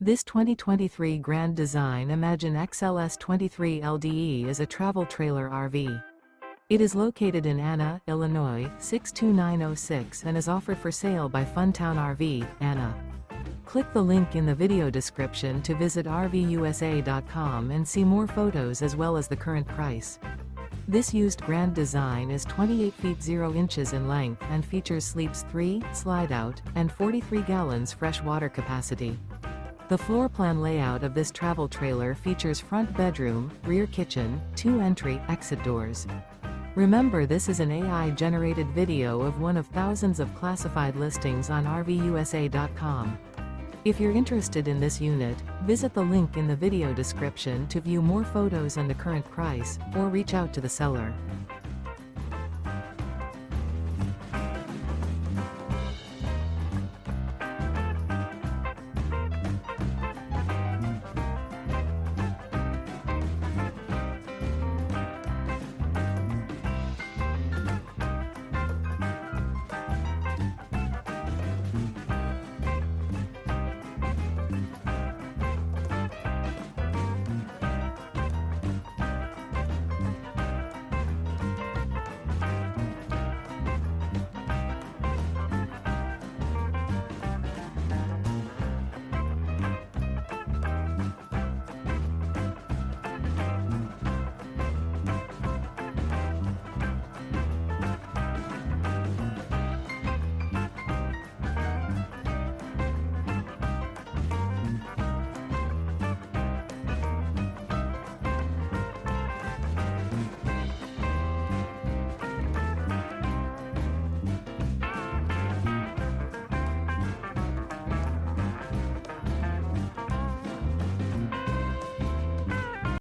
This 2023 Grand Design Imagine XLS 23 LDE is a travel trailer RV. It is located in Anna, Illinois, 62906 and is offered for sale by Funtown RV, Anna. Click the link in the video description to visit RVUSA.com and see more photos as well as the current price. This used Grand Design is 28 feet 0 inches in length and features sleeps 3, slide-out, and 43 gallons fresh water capacity. The floor plan layout of this travel trailer features front bedroom, rear kitchen, 2 entry/exit doors. Remember, this is an AI-generated video of one of thousands of classified listings on RVUSA.com. If you're interested in this unit, visit the link in the video description to view more photos and the current price, or reach out to the seller.